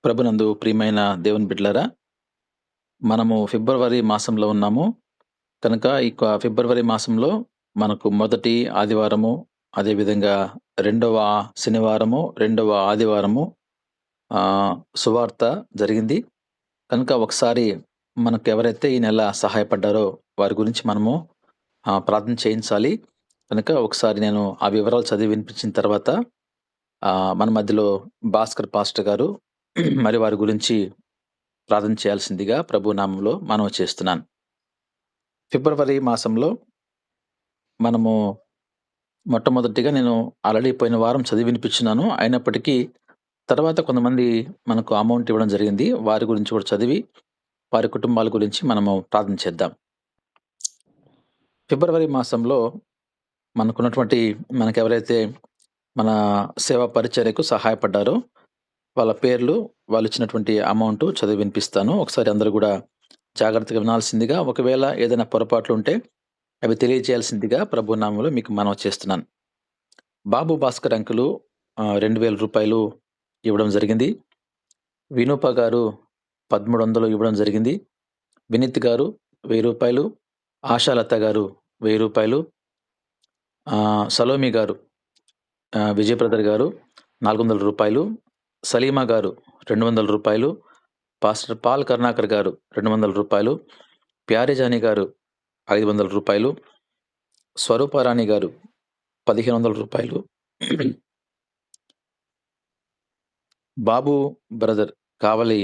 ప్రభునందు ప్రియమైన దేవుని బిడ్డలారా, మనము ఫిబ్రవరి మాసంలో ఉన్నాము. కనుక ఫిబ్రవరి మాసంలో మనకు మొదటి ఆదివారము, అదేవిధంగా రెండవ శనివారము, రెండవ ఆదివారము సువార్త జరిగింది. కనుక ఒకసారి మనకెవరైతే ఈ నెల సహాయపడ్డారో వారి గురించి మనము ప్రార్థన చేయించాలి. కనుక ఒకసారి నేను ఆ వివరాలు చదివి వినిపించిన తర్వాత మన మధ్యలో భాస్కర్ పాస్టర్ గారు మరి వారి గురించి ప్రార్థన చేయాల్సిందిగా ప్రభు నామంలో మనవి చేస్తున్నాను. ఫిబ్రవరి మాసంలో మనము మొట్టమొదటిగా నేను ఆల్రెడీ పోయిన వారం చదివి వినిపించున్నాను. అయినప్పటికీ తర్వాత కొంతమంది మనకు అమౌంట్ ఇవ్వడం జరిగింది. వారి గురించి కూడా చదివి వారి కుటుంబాల గురించి మనము ప్రార్థన చేద్దాం. ఫిబ్రవరి మాసంలో మనకెవరైతే మన సేవా పరిచర్యకు సహాయపడ్డారో వాళ్ళ పేర్లు, వాళ్ళు ఇచ్చినటువంటి అమౌంట్ చదివి వినిపిస్తాను. ఒకసారి అందరూ కూడా జాగ్రత్తగా వినాల్సిందిగా, ఒకవేళ ఏదైనా పొరపాట్లు ఉంటే అవి తెలియజేయాల్సిందిగా ప్రభు నామములో మీకు మనవి చేస్తున్నాను. బాబు భాస్కర్ అంకులు 2,000 రూపాయలు ఇవ్వడం జరిగింది. వినూప గారు 1,300 ఇవ్వడం జరిగింది. వినీత్ గారు 1000 రూపాయలు, ఆశాలత గారు 1000 రూపాయలు, సలోమి గారు విజయ్ బ్రదర్ గారు 400 రూపాయలు, సలీమా గారు 200 రూపాయలు, పాస్టర్ పాల్ కరుణాకర్ గారు 200 రూపాయలు, ప్యారేజాని గారు 500 రూపాయలు, స్వరూపారాణి గారు 1,500 రూపాయలు, బాబు బ్రదర్ కావలి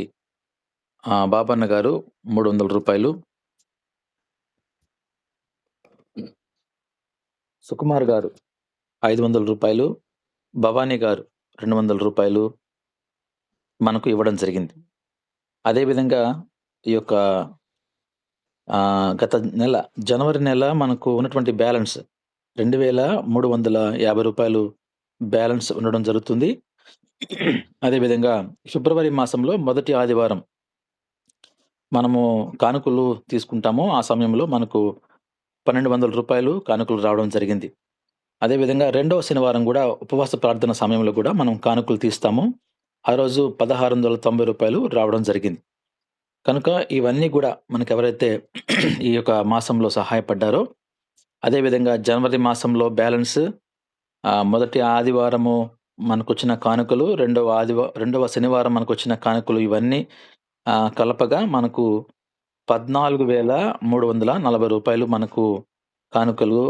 బాబన్న గారు 300 రూపాయలు, సుకుమార్ గారు 500 రూపాయలు, భవానీ గారు 200 రూపాయలు మనకు ఇవ్వడం జరిగింది. అదేవిధంగా ఈ యొక్క గత నెల జనవరి నెల మనకు ఉన్నటువంటి బ్యాలెన్స్ 2,350 రూపాయలు బ్యాలెన్స్ ఉండడం జరుగుతుంది. అదేవిధంగా ఫిబ్రవరి మాసంలో మొదటి ఆదివారం మనము కానుకలు తీసుకుంటాము. ఆ సమయంలో మనకు 1,200 రూపాయలు కానుకలు రావడం జరిగింది. అదేవిధంగా రెండవ శనివారం కూడా ఉపవాస ప్రార్థన సమయంలో కూడా మనం కానుకలు తీస్తాము. ఆ రోజు 1,690 రూపాయలు రావడం జరిగింది. కనుక ఇవన్నీ కూడా మనకెవరైతే ఈ యొక్క మాసంలో సహాయపడ్డారో, అదేవిధంగా జనవరి మాసంలో బ్యాలెన్స్, మొదటి ఆదివారము మనకొచ్చిన కానుకలు, రెండవ శనివారం మనకొచ్చిన కానుకలు, ఇవన్నీ కలపగా మనకు 14,340 రూపాయలు మనకు కానుకలు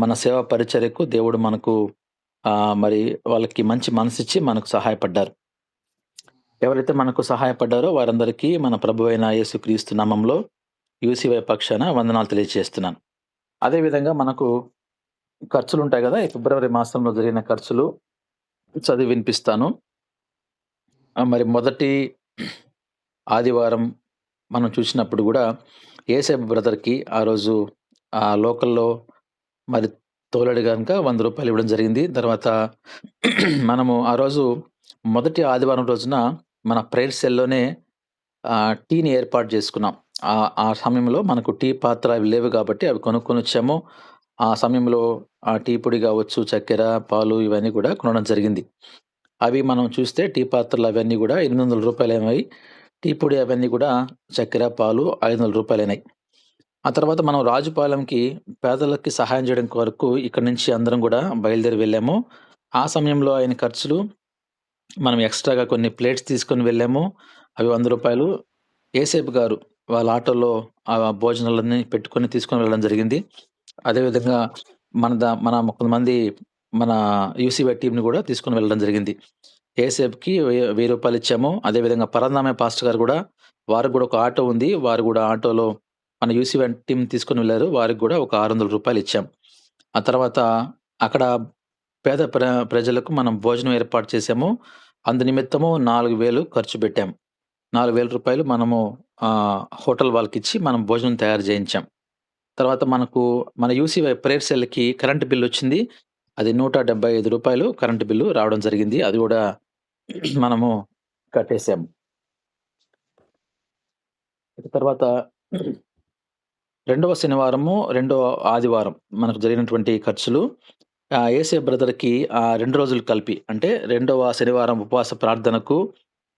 మన సేవా పరిచర్యకు దేవుడు మనకు మరి వాళ్ళకి మంచి మనసిచ్చి మనకు సహాయపడ్డారు. ఎవరైతే మనకు సహాయపడ్డారో వారందరికీ మన ప్రభువైన యేసుక్రీస్తు నామంలో యూసీవై పక్షాన వందనాలు తెలియజేస్తున్నాను. అదేవిధంగా మనకు ఖర్చులుంటాయి కదా, ఈ ఫిబ్రవరి మాసంలో జరిగిన ఖర్చులు చదివి వినిపిస్తాను. మరి మొదటి ఆదివారం మనం చూసినప్పుడు కూడా ఏసేపు బ్రదర్కి ఆ రోజు లోకల్లో మరి తోలడు కనుక 100 రూపాయలు ఇవ్వడం జరిగింది. తర్వాత మనము ఆ రోజు మొదటి ఆదివారం రోజున మన ప్రేయర్ సెల్లోనే టీని ఏర్పాటు చేసుకున్నాం. ఆ సమయంలో మనకు టీ పాత్ర అవి లేవు కాబట్టి అవి కొనుక్కొని వచ్చాము. ఆ సమయంలో టీ పొడి కావచ్చు, చక్కెర, పాలు ఇవన్నీ కూడా కొనడం జరిగింది. అవి మనం చూస్తే టీ పాత్రలు అవన్నీ కూడా 800 రూపాయలైనాయి. టీ పొడి అవన్నీ కూడా చక్కెర, పాలు 500 రూపాయలైనాయి. ఆ తర్వాత మనం రాజుపాలెంకి పేదలకి సహాయం చేయడం కొరకు ఇక్కడి నుంచి అందరం కూడా బయలుదేరి వెళ్ళాము. ఆ సమయంలో అయిన ఖర్చులు, మనం ఎక్స్ట్రాగా కొన్ని ప్లేట్స్ తీసుకొని వెళ్ళాము. అవి 100 రూపాయలు. ఏసేపు గారు వాళ్ళ ఆటోలో భోజనాలన్నీ పెట్టుకొని తీసుకొని వెళ్ళడం జరిగింది. అదేవిధంగా మన కొంతమంది మన యూసీవై టీంని కూడా తీసుకొని వెళ్ళడం జరిగింది. ఏసేపుకి 1000 రూపాయలు ఇచ్చాము. అదేవిధంగా పరంధామ పాస్టర్ గారు కూడా, వారికి కూడా ఒక ఆటో ఉంది. వారు కూడా ఆటోలో మన యూసీవై టీం తీసుకొని వెళ్ళారు. వారికి కూడా ఒక 600 రూపాయలు ఇచ్చాం. ఆ తర్వాత అక్కడ పేద ప్రజలకు మనం భోజనం ఏర్పాటు చేసాము. అందు నిమిత్తము 4,000 ఖర్చు పెట్టాం. 4,000 రూపాయలు మనము హోటల్ వాళ్ళకిచ్చి మనం భోజనం తయారు చేయించాం. తర్వాత మనకు మన యూసీవై ప్రేయర్ సెల్‌కి కరెంట్ బిల్ వచ్చింది. అది 175 రూపాయలు కరెంట్ బిల్లు రావడం జరిగింది. అది కూడా మనము కట్టేసాము. తర్వాత రెండవ శనివారము, రెండవ ఆదివారం మనకు జరిగినటువంటి ఖర్చులు, ఏసే బ్రదర్‌కి 2 రోజులు కలిపి, అంటే రెండవ శనివారం ఉపవాస ప్రార్థనకు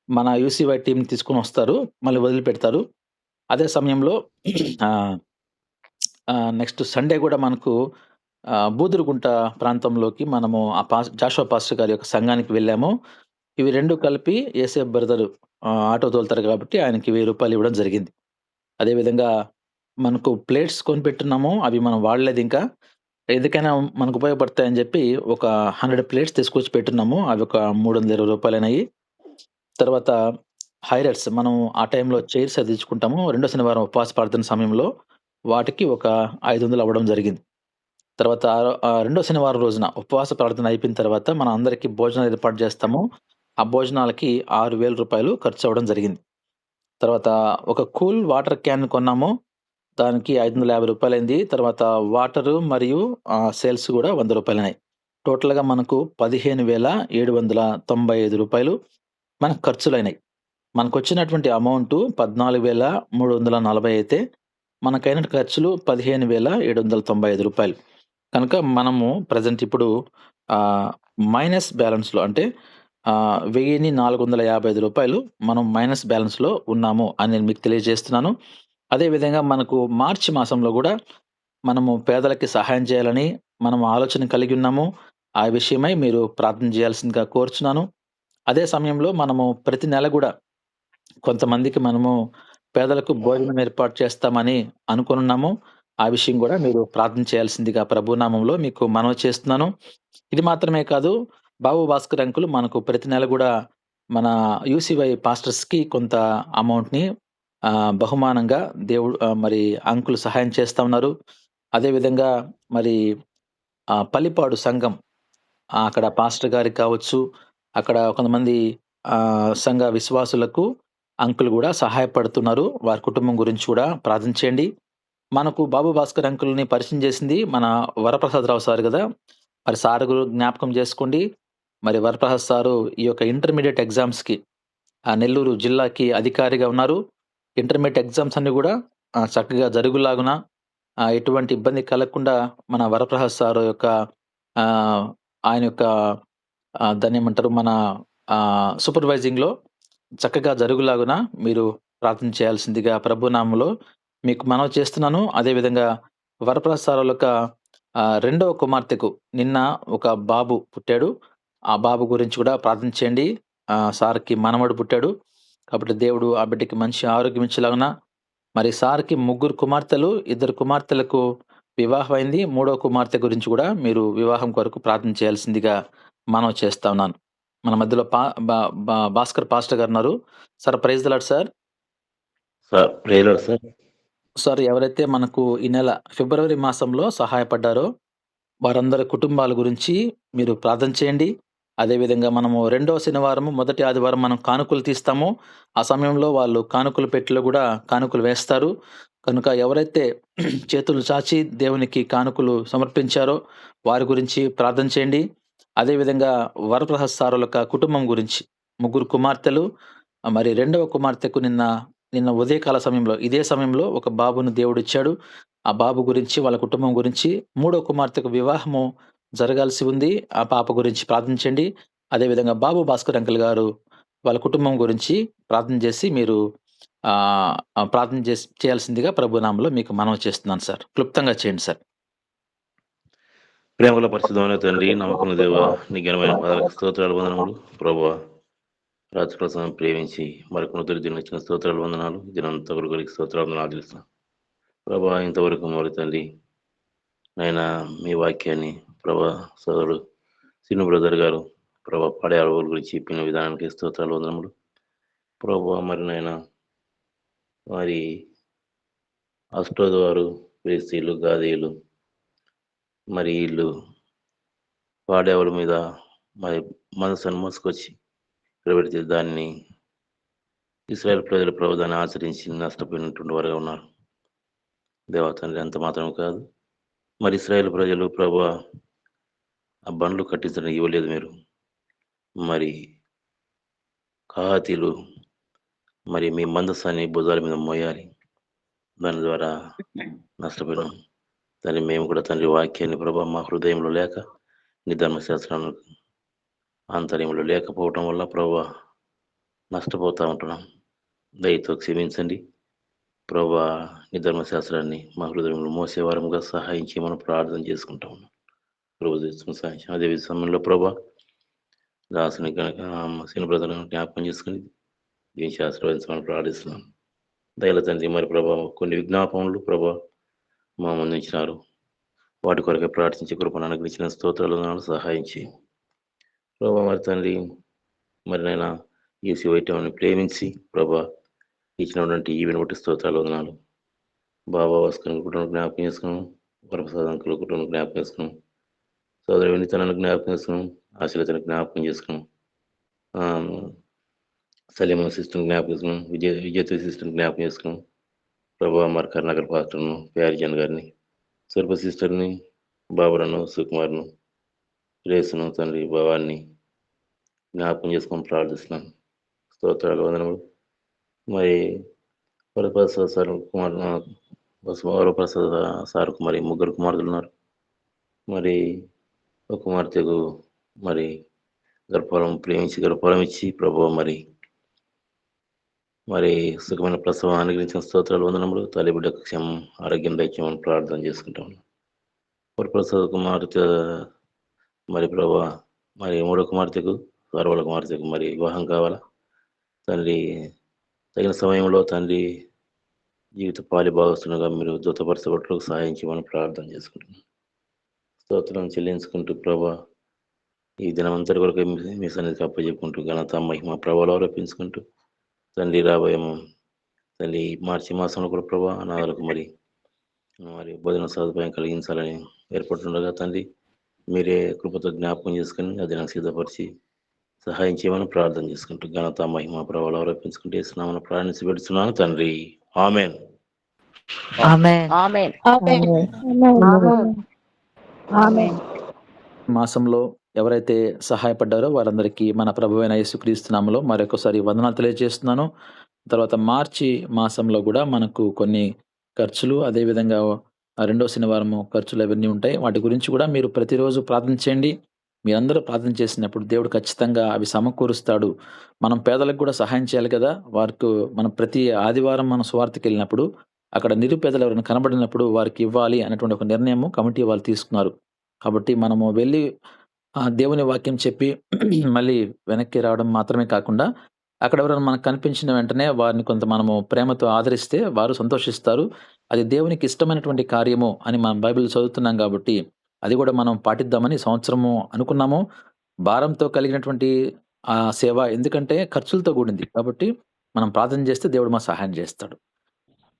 మన యూసీవై టీమ్‌ని తీసుకొనొస్తారు. మళ్ళీ వదిలిపెడతారు. అదే సమయంలో ఆహ్, నెక్స్ట్ సండే గూడా మనకు బూదురుగుంట ప్రాంతంలోకి మనము ఆ జాషువా పాస్టర్ గారి యొక్క సంఘానికి వెళ్ళాము. ఇవి 2 కలిపి యేసేపు బ్రదరు ఆటో తోలుతారు గాబట్టి ఆయనకి రూ. 1000 ఇవ్వడం జరిగింది. అదే విధంగా మనకు ప్లేట్స్ కొనిపెట్టున్నాము. అవి మనం వాడలేదింకా. ఎందుకైనా మనకు ఉపయోగపడతాయని జెప్పి ఒక 100 ప్లేట్స్ తీసుకొచ్చి పెట్టున్నాము. అవి ఒక రూ. 320 తర్వాత హైలైట్స్ మనం ఆ టైంలో చైర్స్ అది తెచ్చుకుంటాము. రెండో శనివారం ఉపవాస ప్రార్థన సమయంలో వాటికి ఒక 500 అవ్వడం జరిగింది. తర్వాత రెండో శనివారం రోజున ఉపవాస ప్రార్థన అయిపోయిన తర్వాత మనం అందరికి భోజనాలు ఏర్పాటు చేస్తాము. ఆ భోజనాలకి రూ. 6000 ఖర్చవ్వడం జరిగింది. తర్వాత ఒక కూల్ వాటర్ క్యాన్ కొన్నాము. దానికి రూ. 550 అయింది. తర్వాత వాటరు మరియు సేల్స్ గూడా రూ. 100 టోటల్‌గా మనకు రూ. 15,795 మనకు ఖర్చులైనాయి. మనకొచ్చినటువంటి అమౌంటు 14,340 అయితే, మనకైన ఖర్చులు రూ. 15,795. కనుక మనము ప్రెజెంట్ ఇప్పుడు మైనస్ బ్యాలెన్స్‌లో అంటే రూ. 1,455 మనం మైనస్ బ్యాలెన్స్‌లో ఉన్నాము అని నేను మీకు తెలియజేస్తున్నాను. అదే విధంగా మనకు మార్చి మాసంలో గూడా మనము పేదలకి సహాయం చేయాలని మనం ఆలోచన కలిగి ఉన్నాము. ఆ విషయమై మీరు ప్రార్థన చేయాల్సిందిగా కోరుచున్నాను. అదే సమయంలో మనము ప్రతి నెల గూడా కొంతమందికి మనము పేదలకు భోజనం ఏర్పాటు చేస్తామని అనుకునున్నాము. ఆ విషయం గూడా మీరు ప్రార్థన చేయాల్సిందిగా ప్రభు నామంలో మీకు మనవి చేస్తున్నాను. ఇది మాత్రమే కాదు, బాబు భాస్కర్ అంకుల్ మనకు ప్రతి నెల గూడా మన యూసీవై పాస్టర్స్‌కి కొంత అమౌంట్‌ని బహుమానంగా మరి అంకుల్ సహాయం చేస్తా ఉన్నారు. అదే విధంగా మరి పల్లిపాడు సంఘం అక్కడ పాస్టర్ గారికి కావచ్చు, అక్కడ కొంతమంది సంఘ విశ్వాసులకు అంకుల్ గూడా సహాయపడుతున్నారు. వారి కుటుంబం గురించి కూడా ప్రార్థన చేయండి. మనకు బాబు భాస్కర్ అంకుల్‌ని పరిచయం చేసింది మన వరప్రసాదరావు సార్ గదా! మరి సార్ జ్ఞాపకం జేసుకోండి. మరి వరప్రసాద్ సారు ఈ యొక్క ఇంటర్మీడియేట్ ఎగ్జామ్స్‌కి నెల్లూరు జిల్లాకి అధికారిగా ఉన్నారు. ఇంటర్మీడియేట్ ఎగ్జామ్స్ అన్నీ గూడా చక్కగా జరుగులాగున ఎటువంటి ఇబ్బంది కలగకుండా మన వరప్రసాద్ సారు యొక్క ఆహ్, ఆయన యొక్క దాన్నేమంటారు మన సూపర్వైజింగ్‌లో చక్కగా జరుగులాగున మీరు ప్రార్థన చేయాల్సిందిగా ప్రభు నామంలో మీకు మనవి చేస్తున్నాను. అదే విధంగా వరప్రసాద్ సార్ వాళ్ళ యొక్క రెండవ కుమార్తెకు నిన్న ఒక బాబు పుట్టాడు. ఆ బాబు గురించి కూడా ప్రార్థన చేయండి. సార్‌కి మనవడు పుట్టాడు. కాబట్టి దేవుడు ఆ బిడ్డకి మంచి ఆరోగ్యం ఇచ్చేలాగున మరి సార్‌కి ముగ్గురు కుమార్తెలు, ఇద్దరు కుమార్తెలకు వివాహం అయింది. మూడో కుమార్తె గురించి గూడా మీరు వివాహం కొరకు ప్రార్థన చేయాల్సిందిగా మనవి చేస్తా ఉన్నాను. మన మధ్యలో పా బా బా భాస్కర్ పాస్టర్ గారున్నారు. Sir praise the lord sir. Sir praise lord sir. Sir ఎవరైతే మనకు ఈ నెల ఫిబ్రవరి మాసంలో సహాయపడ్డారో వారందరి కుటుంబాల గురించి మీరు ప్రార్థన చేయండి. అదేవిధంగా మనము రెండో శనివారము, మొదటి ఆదివారం మనం కానుకలు తీస్తాము. ఆ సమయంలో వాళ్ళు కానుకల పెట్టెలో గూడా కానుకలు వేస్తారు. కనుక ఎవరైతే చేతులు చాచి దేవునికి కానుకలు సమర్పించారో వారి గురించి ప్రార్థన చేయండి. అదేవిధంగా వరప్రసాద్ సారుల యొక్క కుటుంబం గురించి ముగ్గురు కుమార్తెలు మరి రెండవ కుమార్తెకు నిన్న ఉదయకాల సమయంలో ఇదే సమయంలో ఒక బాబును దేవుడిచ్చాడు. ఆ బాబు గురించి, వాళ్ళ కుటుంబం గురించి, మూడో కుమార్తెకు వివాహము జరగాల్సి ఉంది. ఆ పాప గురించి ప్రార్థించండి. అదేవిధంగా బాబు భాస్కర్ అంకుల్ గారు వాళ్ళ కుటుంబం గురించి ప్రార్థన చేసి మీరు ప్రార్థన చేయాల్సిందిగా ప్రభు నామములో మీకు మనవి చేస్తున్నాను సార్. క్లుప్తంగా చేయండి సార్. ప్రేమగల పరిశుద్ధమైన తండ్రి, నమ్మకమున్న దేవా, నీ ఘనమైన పాదాలకు స్తోత్రాలు వందనములు. ప్రభువా, రాత్రికాల సమయం ప్రేమించి మరికొన్ని దినం ఇచ్చిన స్తోత్రాలు వందనాలు. దినంతా కొరకు స్తోత్రాలు వందనాలు తెలుసు. ప్రభా, ఇంతవరకు మరి తండ్రి నైనా మీ వాక్యాన్ని ప్రభా సోదరుడు సిను బ్రదర్ గారు ప్రభా పాడే అడవుల గురించి చెప్పిన విధానానికి స్తోత్రాలు వందనములు. ప్రభా మరి నైనా మరి అష్టోదవారు వేస్తీలు గాదేలు మరి వీళ్ళు పాడేవాళ్ళ మీద మరి మనసును మోసుకొచ్చి ఇక్కడ పెడితే దాన్ని ఇస్రాయేల్ ప్రజల ప్రభు దాన్ని ఆచరించి నష్టపోయినటువంటి వారుగా ఉన్నారు. దేవా తండ్రి అంత మాత్రం కాదు, మరి ఇస్రాయేల్ ప్రజలు ప్రభు ఆ బండ్లు కట్టించడం ఇవ్వలేదు మీరు. మరి కహాతీలు మరి మీ మందసాన్ని భుజాల మీద మోయాలి, దాని ద్వారా నష్టపోయినాం. దాన్ని మేము కూడా తండ్రి వాక్యాన్ని ప్రభా మా హృదయంలో లేక నీ ధర్మశాస్త్రాన్ని ఆంతర్యంలో లేకపోవటం వల్ల ప్రభా నష్టపోతూ ఉంటున్నాం. దయతో క్షమించండి. ప్రభా నీ ధర్మశాస్త్రాన్ని మా హృదయంలో మోసేవారముగా సహాయం చేయమని ప్రార్థన చేసుకుంటా ఉన్నాం. ప్రభు చేస్తున్న సహాయం అదే సమయంలో ప్రభా దాసుని కనుక శని బ్రదర్ను జ్ఞాపకం చేసుకుని దీనికి ఆశీర్వదించమని ప్రార్థిస్తున్నాం. దయల తండ్రి మరి ప్రభా కొన్ని విజ్ఞాపనలు ప్రభా మా ముందుంచినారు. వాటి కొరకే ప్రార్థించే కృపను అనుగ్రహించిన స్తోత్రాలు వందనాలు సహాయం చేయి. ప్రభా మరి తండ్రి మరి నైనా యూసీ వైటంని ప్రేమించి ప్రభా ఇచ్చినటువంటి ఈవెన్ బట్టి స్తోత్రాలు వందనాలు. బాబా భాస్కర్ కుటుంబం జ్ఞాపకం చేసుకున్నాం. వరప్రసాద్ అంకుల్ కుటుంబం జ్ఞాపకం చేసుకున్నాం. సోదరి వినితనను జ్ఞాపకం చేసుకున్నాం. ఆశీలతను జ్ఞాపకం చేసుకున్నాం. సలీమ సిస్టమ్ జ్ఞాపకం చేసుకున్నాం. విజయత సిస్టమ్ జ్ఞాపకం చేసుకున్నాం. ప్రభా మరి కర్ణాకర్ పాస్టర్ను ప్యారిజన్ గారిని స్వరూప సిస్టర్ని బాబురను సుకుమార్ను రేసును తండ్రి భావాన్ని జ్ఞాపకం చేసుకొని ప్రార్థిస్తున్నాం. స్తోత్రాలు వందనములు. మరి వరప్రసాద్ సార్ కుమార్ వరప్రసాద్ సార్కు మరి ముగ్గురు కుమార్తెలు ఉన్నారు. మరి ఒక కుమార్తెకు మరి గర్భఫలం ప్రేమించి గర్భఫలం ఇచ్చి ప్రభు మరి సుఖమైన ప్రసవం అనుగ్రహించిన స్తోత్రాలు వందనములు. తల్లి బిడ్డకు క్షేమం ఆరోగ్యం దయచేయమని ప్రార్థన చేసుకుంటాం. వరప్రసాద్ కుమార్తె మరి ప్రభా మరి మూడో కుమార్తెకు గర్వాల కుమార్తెకు మరి వివాహం కావాలా తండ్రి. తగిన సమయంలో తండ్రి జీవిత పాలి భాగస్తులుగా మీరు దూతపరచబట్లకు సహాయం చేయమని ప్రార్థన చేసుకుంటున్నాం. స్తోత్రం చెల్లించుకుంటూ ప్రభా ఈ దినమంతటి వరకు మీ సన్నిధికి అప్పచెప్పుకుంటూ ఘనత మహిమ ప్రభావాలు ఆరోపించుకుంటూ తండ్రి రాబోయే తండ్రి మార్చి మాసంలో కూడా ప్రభా అనాథలకు మరి భోజన సదుపాయం కలిగించాలని ఏర్పడుతుండగా తండ్రి మీరే కృపతో జ్ఞాపకం చేసుకుని అది నాకు సిద్ధపరిచి సహాయం చేయమని ప్రార్థన చేసుకుంటూ ఘనత మహిమ ప్రభావాలు ఆరోపించుకుంటూ ఇస్తున్నామని ప్రార్థించి పెడుతున్నాను తండ్రి. ఆమెన్. మాసంలో ఎవరైతే సహాయపడ్డారో వారందరికీ మన ప్రభువైన యేసుక్రీస్తు నామములో మరొకసారి వందనాలు తెలియజేస్తున్నాను. తర్వాత మార్చి మాసంలో కూడా మనకు కొన్ని ఖర్చులు, అదేవిధంగా రెండో శనివారము ఖర్చులు అవన్నీ ఉంటాయి. వాటి గురించి కూడా మీరు ప్రతిరోజు ప్రార్థన చేయండి. మీరందరూ ప్రార్థన చేసినప్పుడు దేవుడు ఖచ్చితంగా అవి సమకూరుస్తాడు. మనం పేదలకు కూడా సహాయం చేయాలి కదా! వారికి మనం ప్రతి ఆదివారం మనం సువార్తకి వెళ్ళినప్పుడు అక్కడ నిరుపేదలు ఎవరైనా కనబడినప్పుడు వారికి ఇవ్వాలి అనేటువంటి ఒక నిర్ణయము కమిటీ వాళ్ళు తీసుకున్నారు. కాబట్టి మనము వెళ్ళి దేవుని వాక్యం చెప్పి మళ్ళీ వెనక్కి రావడం మాత్రమే కాకుండా అక్కడ ఎవరైనా మనకు కనిపించిన వెంటనే వారిని కొంత మనము ప్రేమతో ఆదరిస్తే వారు సంతోషిస్తారు. అది దేవునికి ఇష్టమైనటువంటి కార్యము అని మనం బైబిల్ చదువుతున్నాం కాబట్టి అది కూడా మనం పాటిద్దామని సంవత్సరము అనుకున్నాము. భారంతో కలిగినటువంటి సేవ ఎందుకంటే ఖర్చులతో కూడింది. కాబట్టి మనం ప్రార్థన చేస్తే దేవుడు మా సహాయం చేస్తాడు.